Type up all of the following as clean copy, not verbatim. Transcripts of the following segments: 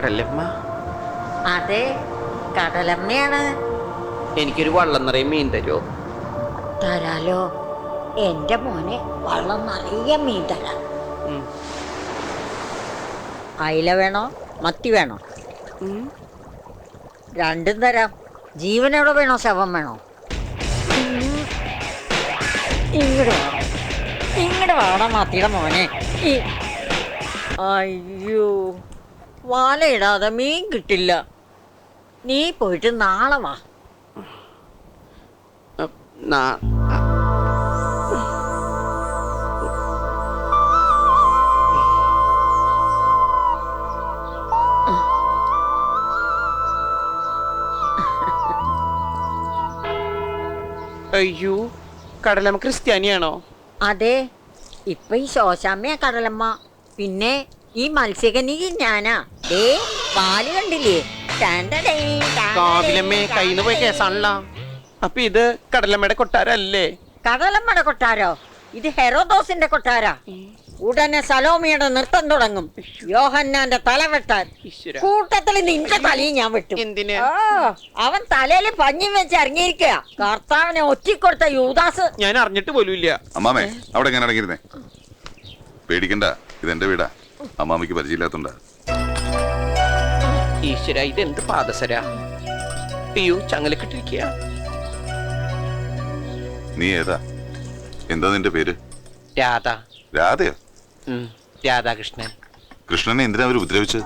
കടലമ്മ? അതെ, കടലമ്മയാണ്. എനിക്കൊരു വള്ളം നിറയെ മീൻ തരുമോ? തരാലോ, എന്റെ മോനെ വള്ളം നിറയെ മീൻ തരാം. അയില വേണോ, മത്തി വേണോ? രണ്ടും തരാം. ജീവനോടെ വേണോ, ശവം വേണോ? ഇങ്ങോട്ട് വേണം മത്തിയുടെ മോനെ. അയ്യോ, വലയിടാതെ മീൻ കിട്ടില്ല. നീ പോയിട്ട് നാളെ വാ. അയ്യോ, കടലമ്മ ക്രിസ്ത്യാനിയാണോ? അതെ, ഇപ്പൊ ഈ ശോശാമ്മയാ കടലമ്മ. പിന്നെ ഈ മത്സ്യകന്നി ഞാനാ. പാല് കണ്ടില്ലേ? കാവിലമ്മേ, കയ്യിന്ന് പോയ കേസാണല്ലോ. അപ്പൊ ഇത് കടലമ്മയുടെ കൊട്ടാരല്ലേ? കടലമ്മയുടെ കൊട്ടാരോ? ഇത് ഹെറോദോസിന്റെ കൊട്ടാരാ. ഉടനെ സലോമിയുടെ നൃത്തം തുടങ്ങും. യോഹന്നാന്റെ തല വെട്ടാൻ. കൂട്ടത്തിൽ നിന്റെ തലയും ഞാൻ വെട്ടും. എന്തിന്? അവൻ തലയിൽ പഞ്ഞി വെച്ച് ഇറങ്ങിയിരിക്കുക. കർത്താവിനെ ഒറ്റിക്കൊടുത്ത യൂദാസ്. ഞാൻ അറിഞ്ഞിട്ട് പോലും ഇല്ല. അമ്മാമേ, അവിടെ ഞാൻ അടങ്ങിയിരുന്നേ. പേടിക്കണ്ട, ഇതെന്റെ വീടാ. അമ്മാമയ്ക്ക് പരിചയമില്ലാത്തോണ്ടാ. ഈശ്വര, ഇതെന്ത് പാദസരാ? അയ്യോ, ചങ്ങലക്കിട്ടിരിക്കുക. നീ ഏതാ? എന്താ നിന്റെ പേര്? രാധ. രാധയോ? രാധാകൃഷ്ണൻ. കൃഷ്ണനെ എന്തിനാ അവർ ഉപദ്രവിച്ചത്?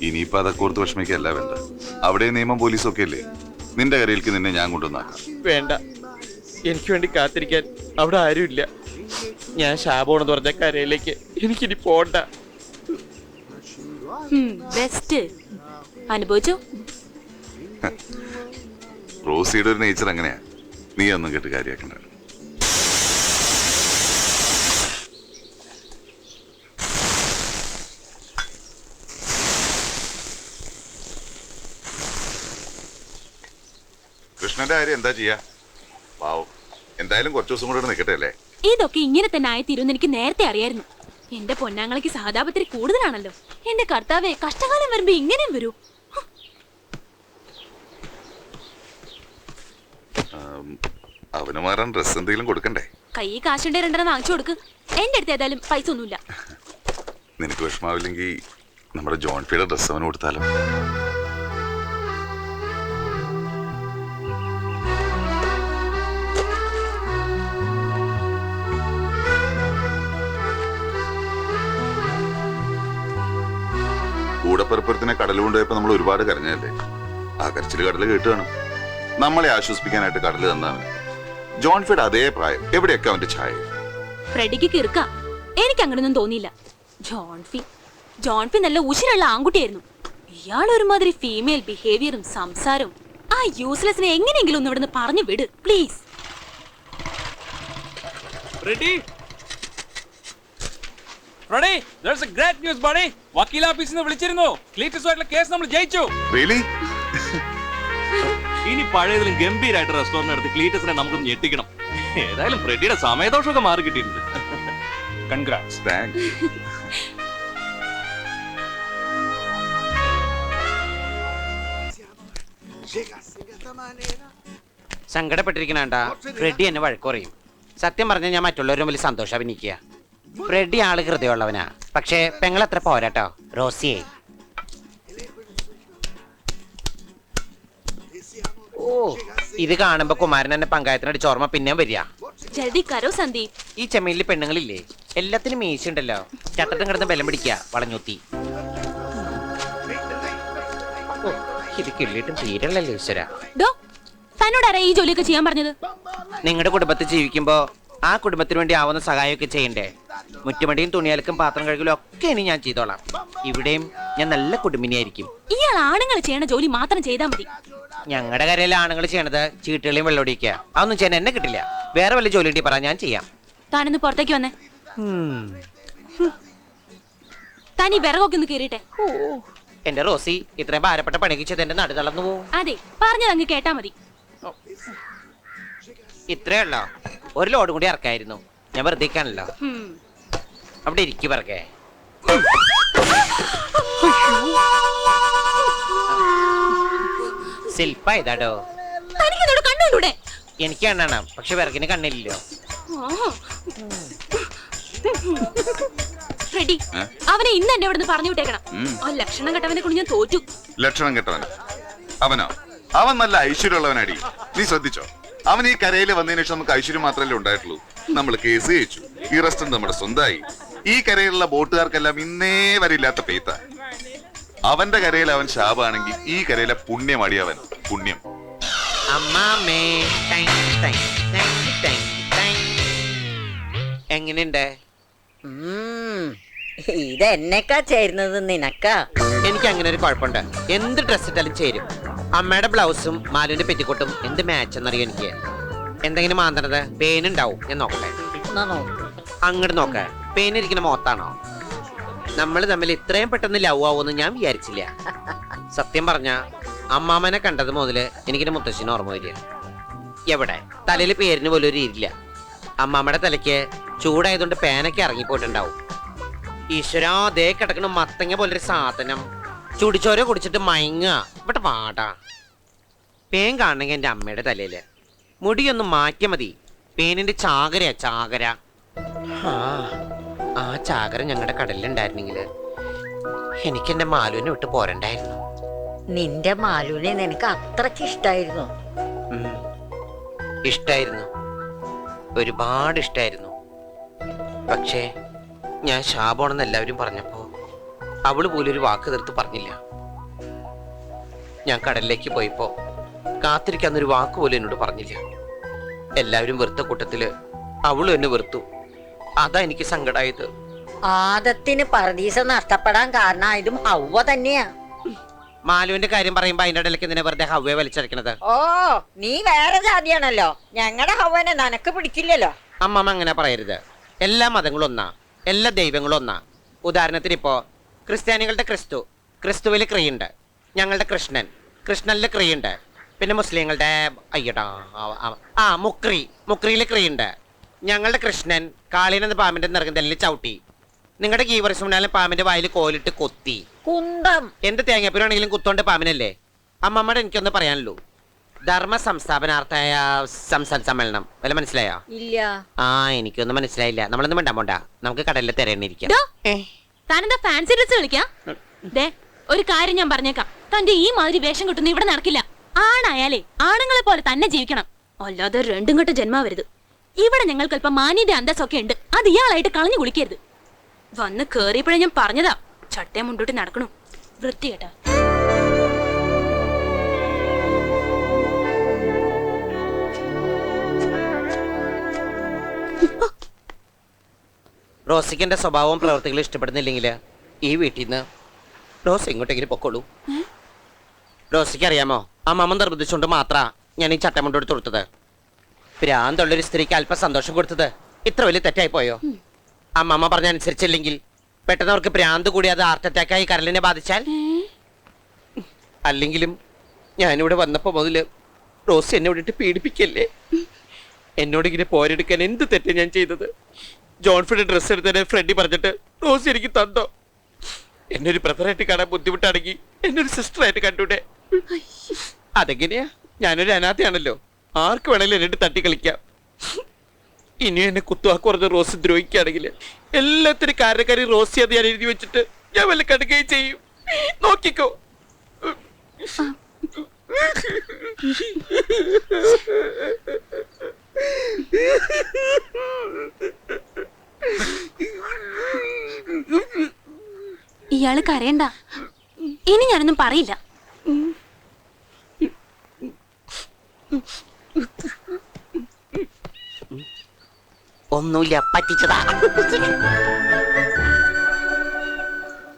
ഇനിയിപ്പോ അതൊക്കെ ഓർത്ത് വിഷമിക്കല്ല വേണ്ട. അവിടെ നിയമം പോലീസും ഒക്കെ അല്ലേ. നിന്റെ കരയിലേക്ക് നിന്നെ ഞാൻ കൊണ്ടുവന്നാക്കാം. വേണ്ട, എനിക്ക് വേണ്ടി കാത്തിരിക്കാൻ അവിടെ ആരുമില്ല. ഞാൻ ശാപമാണെന്ന് പറഞ്ഞ കരയിലേക്ക് എനിക്കിനി പോണ്ട. ബെസ്റ്റ് അനുഭവിച്ചു. റോസിയുടെ ഒരു നേച്ചർ അങ്ങനെയാ. നീ ഒന്നും കേട്ട് കാര്യാക്കണ്ട. കൃഷ്ണന്റെ കാര്യം എന്താ ചെയ്യാ? പാവം, എന്തായാലും കുറച്ചു ദിവസം കൂടെ നിൽക്കട്ടെ അല്ലേ? ഇതൊക്കെ ഇങ്ങനെ തന്നെ ആയിത്തീരുമെന്ന് എനിക്ക് നേരത്തെ അറിയായിരുന്നു. എന്റെ പൊന്നാങ്ങൾക്ക് സഹതാപത്തിരി കൂടുതലാണല്ലോ. എന്റെ കർത്താവേ, കഷ്ടകാലം വരുമ്പോ ഇങ്ങനെയും വരൂ. അവന് മാറാൻ ഡ്രസ് എന്തെങ്കിലും കൊടുക്കണ്ടേ? കൈ കാശുണ്ടെ രണ്ടെണ്ണം വാങ്ങിച്ചു കൊടുക്ക്. എന്റെ അടുത്ത് ഏതായാലും പൈസ ഒന്നുമില്ല. നിനക്ക് വിഷമാവില്ലെങ്കിൽ നമ്മുടെ ജോൺഫിയുടെ ഡ്രസ് അവന് കൊടുത്താലോ? കൂടപ്പുറപ്പുറത്തിനെ കടൽ കൊണ്ടുപോയപ്പോ നമ്മൾ ഒരുപാട് കരഞ്ഞല്ലേ. ആ കരച്ചില് കടല് കേട്ട് കാണും. നമ്മളെ ആശ്വസിപ്പിക്കാനായിട്ട് കടല് തന്നാണ്. ജോൺഫിയുടെ അതേ പ്രായം, എവിടെയൊക്കെ അവന്റെ ഛായ. ഫ്രെഡിക്ക് കിറുക്ക. എനിക്ക് അങ്ങനൊന്നും തോന്നിയില്ല. ജോൺഫി നല്ല ഉശിരുള്ള ആൺകുട്ടിയായിരുന്നു. ഇയാൾ ഒരുമാതിരി ഫീമെയിൽ ബിഹേവിയറും സംസാരവും. ആ യൂസ്ലെസ്സിനെ എങ്ങനെയെങ്കിലും ഒന്ന് ഇവിടുന്ന് പറഞ്ഞു വിട് please. Freddy, there's a great news, buddy. വക്കീൽ ഓഫീസിൽ നിന്ന് വിളിച്ചിരുന്നു. ക്ലീറ്റസുമായിട്ടുള്ള കേസ് നമ്മൾ ജയിച്ചു. Really? ഇനി പഴയതിലും ഗംഭീരമായിട്ട് റെസ്റ്റോറന്റ് എടുത്ത് ക്ലീറ്റസിനെ നമുക്ക് ഞെട്ടിക്കണം. ഏതായാലും ഫ്രെഡിയുടെ സമയദോഷമൊക്കെ മാറി കിട്ടിയിട്ടുണ്ട്. കൺഗ്രാറ്റ്സ്. Thanks. സങ്കടപ്പെട്ടിരിക്കണ ഫ്രെഡി എന്നെ വഴക്കുറയും. സത്യം പറഞ്ഞാൽ ഞാൻ മറ്റുള്ളവരും വലിയ സന്തോഷം അഭിനയിക്കുക. ഫ്രെഡി ആള് ഹൃദയമുള്ളവനാ. പക്ഷെ പെങ്ങളത്ര പോരാട്ടോ റോസിയെ. ഓ, ഇത് കാണുമ്പോ കുമാരൻ എന്നെ പങ്കായത്തിനടിച്ച് ഓർമ്മ പിന്നെയും വരിക. ജൽദി കരോ സന്ദീപ്. ഈ ചെമ്മീനിൽ പെണ്ണുങ്ങളില്ലേ, എല്ലാത്തിനും മീശ ഉണ്ടല്ലോ. ചത്തട്ടും കിടന്ന് ബലം പിടിക്കുക വളഞ്ഞൂത്തി. ഓ, ഇത് കിള്ളിയിട്ടും തീരല്ലല്ലോ ഈശ്വര. ഡോ, തന്നോടാരാ ഈ ജോലിയൊക്കെ ചെയ്യാൻ പറഞ്ഞത്? നിങ്ങളുടെ കുടുംബത്തിൽ ജീവിക്കുമ്പോ ആ കുടുംബത്തിന് വേണ്ടി ആവുന്ന സഹായമൊക്കെ ചെയ്യണ്ടേ? മുറ്റുമടിയും തുണിയലക്കും പാത്രം കഴുകലും ഒക്കെ ഇനി ഞാൻ ചെയ്തോളാം. ഇവിടെയും ഞാൻ നല്ല കുടുംബിനിയായിരിക്കും. ഇയാൾ ആണുങ്ങൾ ചെയ്യണ ജോലി മാത്രം ചെയ്താൽ മതി. ഞങ്ങളുടെ കരയിലെ ആണുങ്ങൾ ചെയ്യണത് ചീട്ടുകളെയും വെള്ളമൊടിക്കുക. അതൊന്നും ചെയ്യാൻ എന്നെ കിട്ടില്ല. വേറെ വല്ല ജോലി കിട്ടി പറ, ഞാൻ ചെയ്യാം. താനൊന്ന് പുറത്തേക്ക് വന്നേ. താൻ ഈ വിറകൊക്കെ ഒന്ന് കീറിട്ടെ. എന്റെ റോസി, ഇത്രയും ഭാരപ്പെട്ട പണിക്ക് ചെയ്ത് എന്റെ നടു തളർന്നു പോവും. അതെ, പറഞ്ഞത് അങ്ങ് കേട്ടാ മതി. ഇത്രേ ഉള്ളോ? ഒരു ലോഡ് കൂടി ഇറക്കായിരുന്നു. ഞാൻ വെറുതെ ആണല്ലോ. അവിടെ ഇരിക്കു പറക്കേ. ശില്പ ഇതാടോ. തനിക്കതോട് കണ്ടുകൊണ്ടൂടെ? എനിക്ക് കണ്ണാണ്, പക്ഷെ വിറകിന് കണ്ണില്ലല്ലോ. റെഡി, അവനെ ഇന്ന് എന്നെ ഇവിടെ നിന്ന് പറഞ്ഞു വിട്ടേക്കണം. ആ ലക്ഷണം കെട്ടവനെ കൊണ്ട് ഞാൻ തോറ്റു. ലക്ഷണം കെട്ടവന് അവനോ? അവൻ നല്ല ഐശ്വര്യമുള്ളവനടി. നീ ശ്രദ്ധിച്ചോ? അവൻ ഈ കരയിൽ വന്നതിന് ശേഷം നമുക്ക് ഐശ്വര്യം മാത്രമല്ലേ ഉണ്ടായിട്ടുള്ളൂ. നമ്മൾ കേസ് ജയിച്ചു, ഈ റെസ്റ്റോറന്റ് നമ്മുടെ സ്വന്തമായി. ഈ കരയിലുള്ള ബോട്ടുകാർക്കെല്ലാം ഇന്നേ വരെ ഇല്ലാത്ത പെയ്ത്ത. അവന്റെ കരയിൽ അവൻ ശാപാണെങ്കിൽ ഈ കരയിലെ പുണ്യമാടി അവൻ. പുണ്യം. എങ്ങനെയുണ്ട്? ഇതെന്നെക്കാ ചേരുന്നത് നിനക്കാ. എനിക്ക് അങ്ങനെ ഒരു കുഴപ്പമുണ്ട്. എന്ത് ഡ്രസ് ഇട്ടാലും ചേരും. അമ്മയുടെ ബ്ലൗസും മാലുവിന്റെ പെറ്റിക്കോട്ടും എന്ത് മാച്ച് എന്നറിയോ എനിക്ക്. എന്തെങ്കിലും മാന്തണത് പേനുണ്ടാവും. ഞാൻ നോക്കട്ടെ. അങ്ങോട്ട് നോക്ക. പേനിരിക്കുന്ന മുഖത്താണോ? നമ്മൾ തമ്മിൽ ഇത്രയും പെട്ടെന്ന് ലവ് ആവുമെന്ന് ഞാൻ വിചാരിച്ചില്ല. സത്യം പറഞ്ഞ അമ്മാമനെ കണ്ടത് മുതല് എനിക്കിന്റെ മുത്തശ്ശിന് ഓർമ്മ വരിക. എവിടെ തലയിൽ പേരിന് പോലും ഒരു ഇരില്ല. അമ്മാമ്മയുടെ തലയ്ക്ക് ചൂടായതുകൊണ്ട് പേനൊക്കെ ഇറങ്ങിപ്പോയിട്ടുണ്ടാവും. ഈശ്വരാ, ദേ കിടക്കണ മത്തങ്ങ പോലൊരു സാധനം. ചുടിച്ചോര കുടിച്ചിട്ട് മയങ്ങുക. ഇവിടെ പാടാ. പേൻ കാണണമെങ്കിൽ എൻ്റെ അമ്മയുടെ തലയില് മുടിയൊന്ന് മാറ്റിയ മതി. പേനിന്റെ ചാകരയാ, ചാകര. ആ ചാകര ഞങ്ങളുടെ കടലിലുണ്ടായിരുന്നെങ്കിൽ എനിക്ക് എന്റെ മാലുവിനെ വിട്ട് പോരണ്ടായിരുന്നു. നിന്റെ മാലുവിനെ നിനക്ക് അത്രക്ക് ഇഷ്ടായിരുന്നു? ഇഷ്ടായിരുന്നു, ഒരുപാട് ഇഷ്ടായിരുന്നു. പക്ഷേ ഞാൻ ശാപമാണെന്ന് എല്ലാവരും പറഞ്ഞപ്പോ അവള് പോലും ഒരു വാക്ക് തീർത്ത് പറഞ്ഞില്ല. ഞാൻ കടലിലേക്ക് പോയപ്പോ കാത്തിരിക്കാന്നൊരു വാക്ക് പോലും എന്നോട് പറഞ്ഞില്ല. എല്ലാവരും വെറുത്ത കൂട്ടത്തില് അവളും എന്നെ വെറുത്തു. അതാ എനിക്ക് സങ്കടായത്. ആദത്തിന് പർദീസ നഷ്ടപ്പെടാൻ കാരണമായതും ഹവ്വ തന്നെയാ. മാലുവിന്റെ കാര്യം പറയുമ്പോ അതിന്റെ ഇടയിലേക്ക് എന്തിനാ വെറുതെ ഹവ്വയെ വലിച്ചടക്കണത്? ഓ, നീ വേറെ ജാതിയാണല്ലോ. ഞങ്ങളുടെ ഹവ്വനെ നിനക്ക് പിടിക്കില്ലല്ലോ. അമ്മമ്മ അങ്ങനെ പറയരുത്. എല്ലാ മതങ്ങളും ഒന്നാ, എല്ലാ ദൈവങ്ങളും ഒന്നാ. ഉദാഹരണത്തിന് ഇപ്പോ ക്രിസ്ത്യാനികളുടെ ക്രിസ്തു, ക്രിസ്തുവിൽ ക്രിയുണ്ട്. ഞങ്ങളുടെ കൃഷ്ണൻ, കൃഷ്ണനില് ക്രിയുണ്ട്. പിന്നെ മുസ്ലിങ്ങളുടെ അയ്യടാ മുക്രി, മുക്രിയില് ക്രിയുണ്ട്. ഞങ്ങളുടെ കൃഷ്ണൻ കാളീനെന്ന പാമ്പിന്റെ നിറകുന്നതിൽ ചവിട്ടി. നിങ്ങളുടെ ഗീവർസുമനാലും പാമ്പിന്റെ വായിൽ കോലിട്ട് കൊത്തി. കുന്തം. എന്ത് തേങ്ങാപ്പൂരാണെങ്കിലും കുത്തോണ്ട് പാമ്പിനല്ലേ? അമ്മമ്മയുടെ എനിക്കൊന്ന് പറയാനുള്ളൂ. ധർമ്മ സംസ്ഥാപനാർത്ഥായ സംസ്ഥാന സമ്മേളനം വല്ല മനസ്സിലായോ? ഇല്ല. എനിക്കൊന്നും മനസ്സിലായില്ല. നമ്മളൊന്നും വേണ്ട പോണ്ട, നമുക്ക് കടലിൽ തിരയണിരിക്കാം. താനെന്താ ഫാൻസി ഡ്രസ് കളിക്കാ? ദേ, ഒരു കാര്യം ഞാൻ പറഞ്ഞേക്കാം. തന്റെ ഈ മാതിരി വേഷം കിട്ടുന്ന ഇവിടെ നടക്കില്ല. ആണായാലേ ആണുങ്ങളെ പോലെ തന്നെ ജീവിക്കണം. അല്ലാതെ രണ്ടും കെട്ട ജന്മാവരുത്. ഇവിടെ ഞങ്ങൾക്ക് അല്പം മാന്യത അന്തസ്സൊക്കെ ഉണ്ട്. അത് ഇയാളായിട്ട് കളഞ്ഞു കുളിക്കരുത്. വന്ന് കേറിയപ്പോഴേ ഞാൻ പറഞ്ഞതാ, ചട്ടയെ മുണ്ടോട്ട് നടക്കണു. വൃത്തികേട്ടാ. റോസിക്ക് എന്റെ സ്വഭാവവും പ്രവർത്തികളും ഇഷ്ടപ്പെടുന്നില്ലെങ്കിൽ ഈ വീട്ടിൽ നിന്ന് റോസ് എങ്ങോട്ടെങ്കിലും പൊക്കോളൂ. റോസിക്ക് അറിയാമോ, അമ്മമ്മ നിർബന്ധിച്ചുകൊണ്ട് മാത്രാ ഞാൻ ഈ ചട്ടമുണ്ട് എടുത്ത് കൊടുത്തത്. ഭ്രാന്തുള്ളൊരു സ്ത്രീക്ക് അല്പം സന്തോഷം കൊടുത്തത് ഇത്ര വലിയ തെറ്റായി പോയോ? അമ്മമ്മ പറഞ്ഞ അനുസരിച്ചില്ലെങ്കിൽ പെട്ടെന്ന് അവർക്ക് ഭ്രാന്ത് കൂടി അത് ഹാർട്ട് അറ്റാക്കായി കരളിനെ ബാധിച്ചാൽ? അല്ലെങ്കിലും ഞാനിവിടെ വന്നപ്പോ മുതല് റോസ് എന്നെ വിട്ടിട്ട് പീഡിപ്പിക്കല്ലേ. എന്നോടിങ്ങനെ പോരെടുക്കാൻ എന്ത് തെറ്റാ ഞാൻ ചെയ്തത്? ജോൺഫിയുടെ ഡ്രസ്സ് എടുത്തതിനെ ഫ്രണ്ടി പറഞ്ഞിട്ട് റോസ് എനിക്ക് തന്നോ? എന്നെ ഒരു ബ്രദറായിട്ട് കാണാൻ ബുദ്ധിമുട്ടാണെങ്കിൽ എന്നെ ഒരു സിസ്റ്ററായിട്ട് കണ്ടൂടെ? അതെങ്ങനെയാ? ഞാനൊരു അനാഥയാണല്ലോ. ആർക്ക് വേണേലും എന്നിട്ട് തട്ടി കളിക്കാം. ഇനിയും എന്നെ കുത്തുവാക്ക് പറഞ്ഞ റോസ് ദ്രോഹിക്കുകയാണെങ്കിൽ എല്ലാത്തിനും കാരണക്കാരി റോസി അത് ഞാൻ എഴുതി വെച്ചിട്ട് ഞാൻ വല്ല കടുകയും ചെയ്യും. നോക്കിക്കോ. ഇയാള് കരയണ്ട, ഇനി ഞാനൊന്നും പറയില്ല. ഒന്നുമില്ല, പറ്റിച്ചതാ.